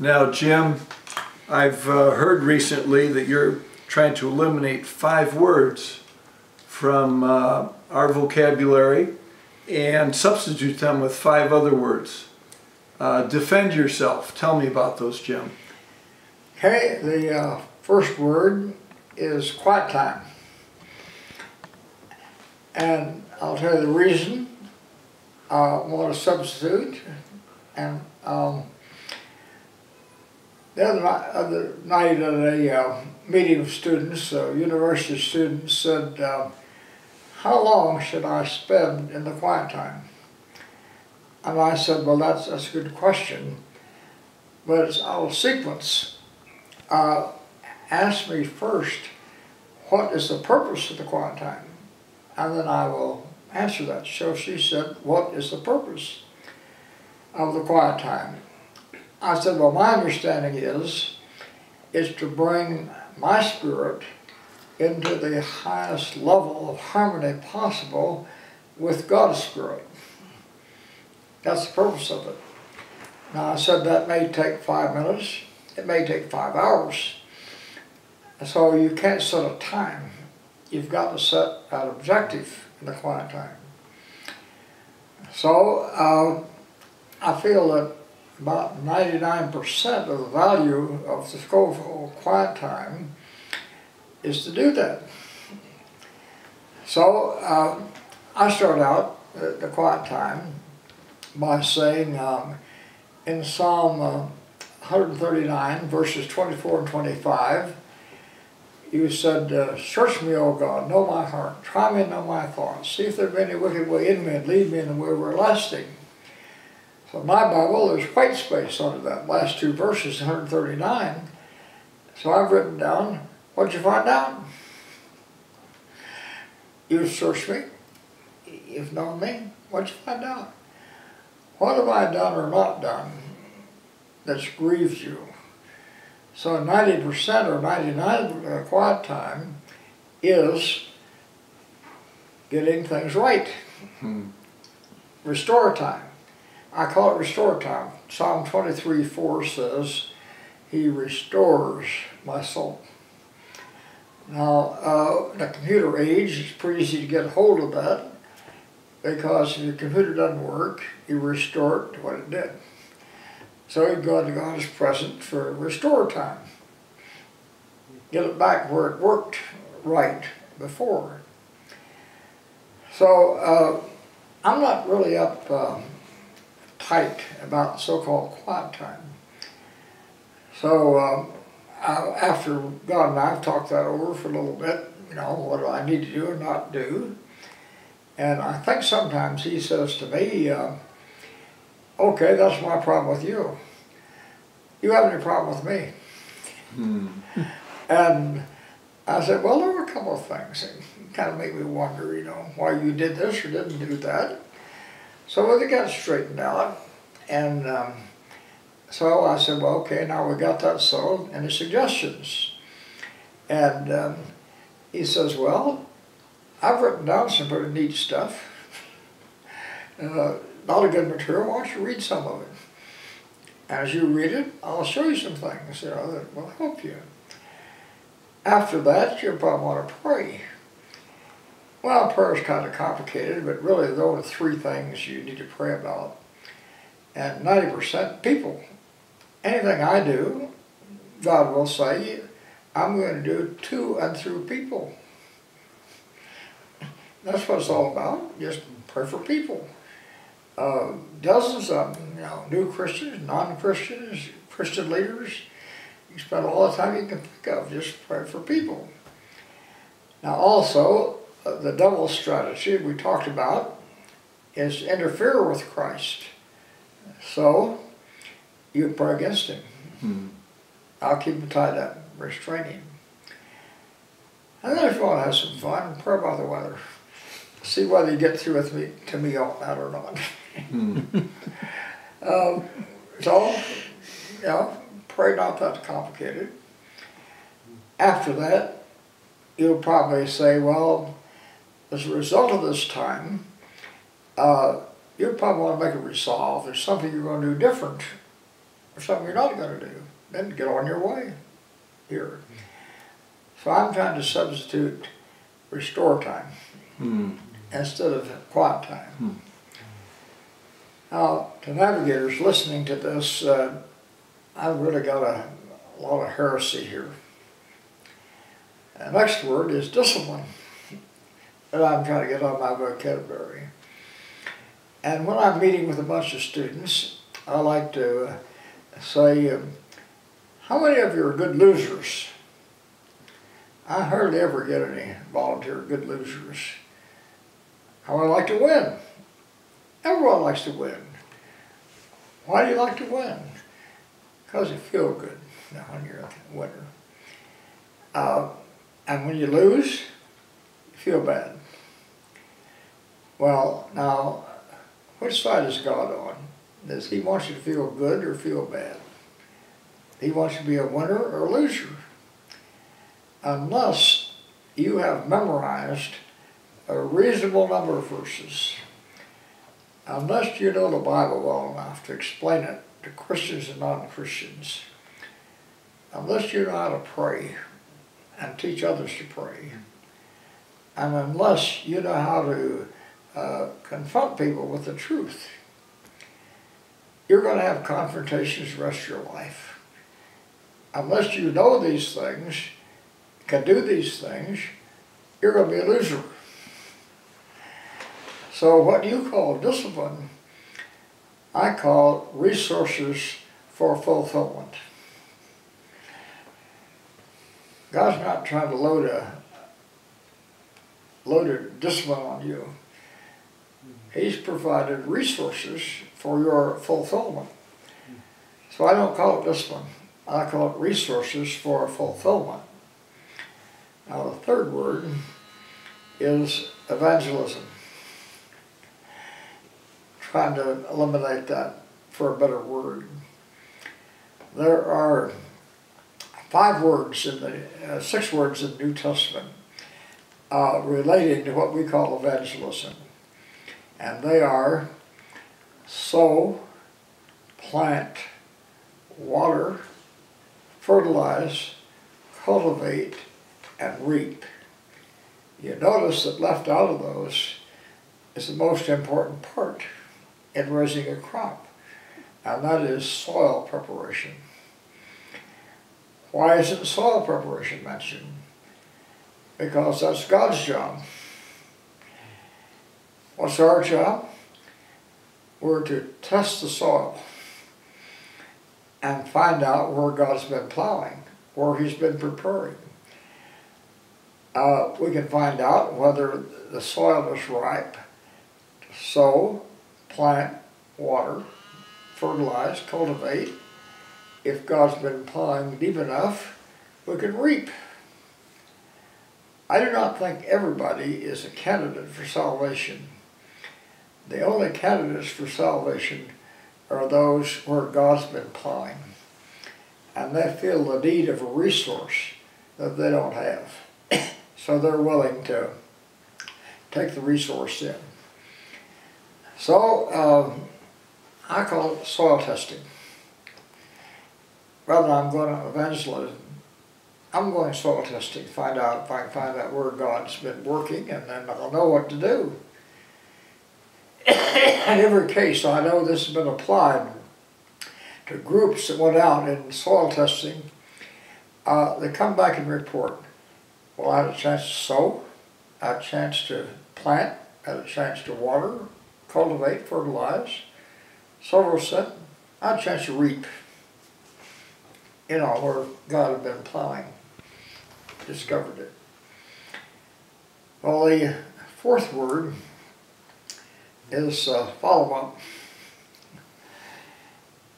Now, Jim, I've heard recently that you're trying to eliminate 5 words from our vocabulary and substitute them with 5 other words. Defend yourself. Tell me about those, Jim. Okay, the first word is quiet time. And I'll tell you the reason I want to substitute. And the other night at a meeting of students, university students, said, how long should I spend in the quiet time? And I said, well, that's a good question, but it's out of sequence. Ask me first, what is the purpose of the quiet time? And then I will answer that. So she said, what is the purpose of the quiet time? I said, well, my understanding is to bring my spirit into the highest level of harmony possible with God's spirit. That's the purpose of it. Now, I said that may take 5 minutes. It may take 5 hours. So you can't set a time. You've got to set an objective in the quiet time. So I feel that about 99% of the value of the so-called quiet time is to do that. So I start out the quiet time by saying in Psalm 139, verses 24 and 25, you said, search me, O God, know my heart, try me and know my thoughts, see if there be any wicked way in me and lead me in the way everlasting. So in my Bible, there's white space under that last 2 verses, 139. So I've written down, what'd you find out? You've searched me, you've known me, what'd you find out? What have I done or not done that's grieved you? So 90% or 99% of the quiet time is getting things right. Restore time. I call it restore time. Psalm 23:4 says, He restores my soul. Now, in the computer age, it's pretty easy to get a hold of that, because if your computer doesn't work, you restore it to what it did. So you go to God's present for restore time. Get it back where it worked right before. So I'm not really tight about so-called quiet time. So after God and I have talked that over for a little bit, you know, what do I need to do or not do? And I think sometimes he says to me, okay, that's my problem with you. You have any problem with me? And I said, well, there were a couple of things that kind of make me wonder, you know, why you did this or didn't do that. So they got straightened out. And so I said, well, okay, now we got that settled. Any suggestions? And he says, well, I've written down some pretty neat stuff. And a lot of good material. Why don't you read some of it? As you read it, I'll show you some things, you know, that will help you. After that, you'll probably want to pray. Well, prayer is kind of complicated, but really there are only 3 things you need to pray about. And 90% people, anything I do, God will say, I'm going to do it to and through people. That's what it's all about, just pray for people. Dozens of them, you know, new Christians, non-Christians, Christian leaders. You spend all the time you can think of, just pray for people. Now also, the devil's strategy we talked about is to interfere with Christ. So, you pray against him. I'll keep him tied up, restrain him. And then if you want to have some fun, pray about the weather. See whether you get through with to me on that or not. So, you know, pray not that complicated. After that, you'll probably say, well, as a result of this time, you'll probably want to make a resolve. There's something you're going to do different or something you're not going to do, then get on your way here. So I'm trying to substitute restore time instead of quiet time. Now, to navigators listening to this, I've really got a lot of heresy here. The next word is discipline that I'm trying to get on my vocabulary. And when I'm meeting with a bunch of students, I like to say, how many of you are good losers? I hardly ever get any volunteer good losers. How I like to win. Everyone likes to win. Why do you like to win? Because you feel good when you're a winner. And when you lose, you feel bad. Well, now, which side is God on? Does He want you to feel good or feel bad? He wants you to be a winner or a loser. Unless you have memorized a reasonable number of verses, unless you know the Bible well enough to explain it to Christians and non-Christians, unless you know how to pray and teach others to pray, and unless you know how to confront people with the truth, you're going to have confrontations the rest of your life. Unless you know these things, can do these things, you're going to be a loser. So what you call discipline, I call resources for fulfillment. God's not trying to load a discipline on you. He's provided resources for your fulfillment. So I don't call it discipline. I call it resources for fulfillment. Now the third word is evangelism. Trying to eliminate that for a better word. There are 6 words in the New Testament relating to what we call evangelism. And they are sow, plant, water, fertilize, cultivate, and reap. You notice that left out of those is the most important part in raising a crop, and that is soil preparation. Why isn't soil preparation mentioned? Because that's God's job. What's our job? We're to test the soil and find out where God's been plowing, where He's been preparing. We can find out whether the soil is ripe to sow, plant, water, fertilize, cultivate. If God's been plowing deep enough, we can reap. I do not think everybody is a candidate for salvation. The only candidates for salvation are those where God's been plowing, and they feel the need of a resource that they don't have. So they're willing to take the resource in. So I call it soil testing. Rather than I'm going to evangelism, I'm going soil testing, find out if I can find out where God's been working, and then I'll know what to do. In every case, I know this has been applied to groups that went out in soil testing. They come back and report, well, I had a chance to sow, I had a chance to plant, I had a chance to water, cultivate, fertilize. Several said, I had a chance to reap. You know, where God had been plowing, discovered it. Well, the fourth word is follow-up.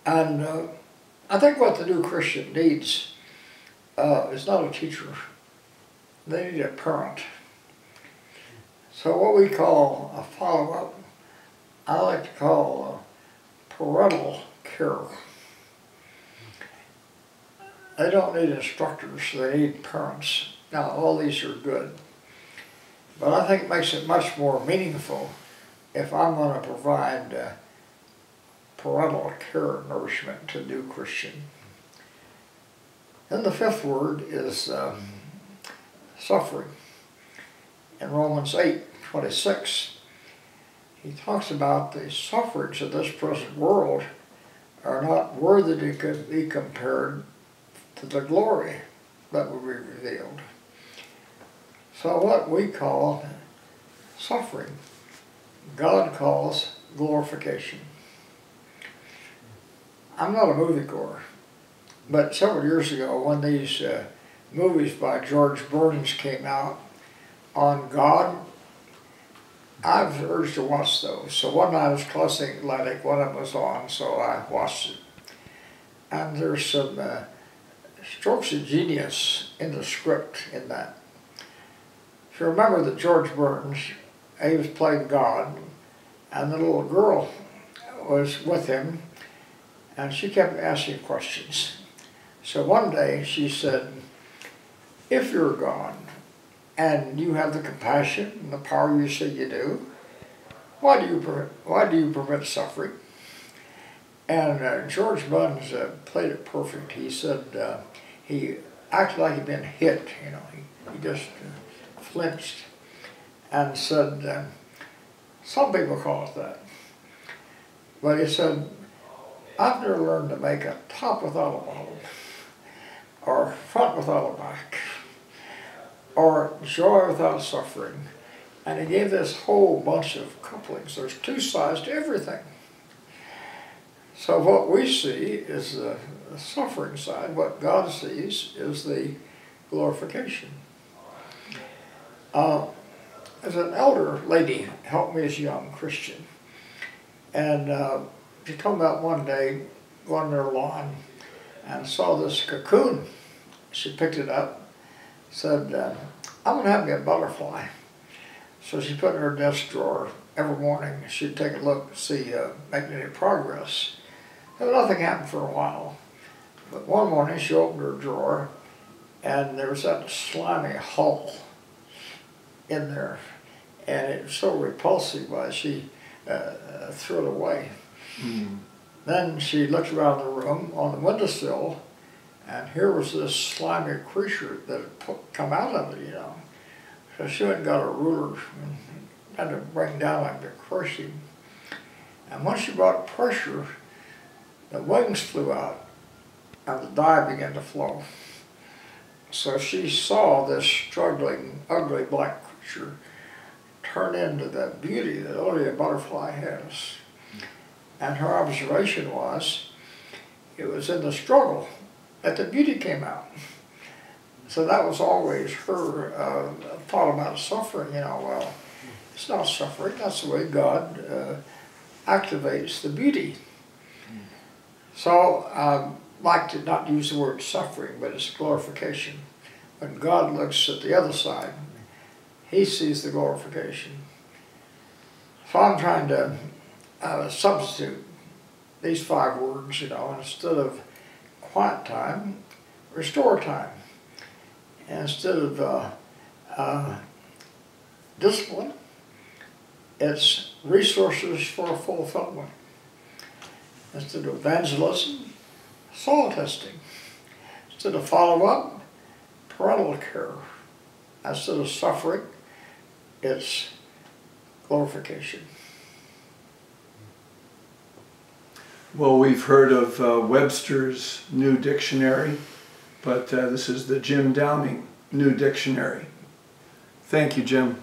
And I think what the new Christian needs is not a teacher. They need a parent. So what we call a follow-up, I like to call parental care. They don't need instructors, they need parents. Now, all these are good. But I think it makes it much more meaningful if I'm going to provide parental care and nourishment to a new Christian. Then the fifth word is suffering. In Romans 8:26, he talks about the sufferings of this present world are not worthy to be compared to the glory that will be revealed. So what we call suffering, God calls glorification. I'm not a moviegoer, but several years ago when these movies by George Burns came out on God, I was urged to watch those. So one night I was crossing Atlantic, one of them was on, so I watched it. And there's some strokes of genius in the script in that. If you remember that George Burns, he was playing God, and the little girl was with him, and she kept asking questions. So one day she said, if you're God, and you have the compassion and the power you say you do, why do you prevent suffering? And George Burns played it perfect. He said he acted like he'd been hit. You know, he just flinched and said, some people call it that, but he said, I've never learned to make a top without a bottom, or front without a back, or joy without suffering. And he gave this whole bunch of couplings. There's two sides to everything. So what we see is the suffering side. What God sees is the glorification. As an elder lady helped me as a young Christian. And she told me about one day going on their lawn and saw this cocoon. She picked it up, said, I'm going to have me a butterfly. So she put it in her desk drawer. Every morning she'd take a look to see making any progress. And nothing happened for a while. But one morning she opened her drawer and there was that slimy hull in there. And it was so repulsive why she threw it away. Mm. Then she looked around the room on the windowsill, and here was this slimy creature that had come out of it, you know. So she went and got a ruler and had to bring down like the crushing. And once she brought pressure, the wings flew out and the dye began to flow. So she saw this struggling, ugly black creature turn into the beauty that only a butterfly has. And her observation was, it was in the struggle that the beauty came out. So that was always her thought about suffering, you know, well, it's not suffering, that's the way God activates the beauty. So I like to not use the word suffering, but it's glorification. When God looks at the other side, he sees the glorification. So I'm trying to substitute these 5 words, you know, instead of quiet time, restore time. And instead of discipline, it's resources for fulfillment. Instead of evangelism, soul testing. Instead of follow-up, parental care. Instead of suffering, it's glorification. Well, we've heard of Webster's New Dictionary, but this is the Jim Downing New Dictionary. Thank you, Jim.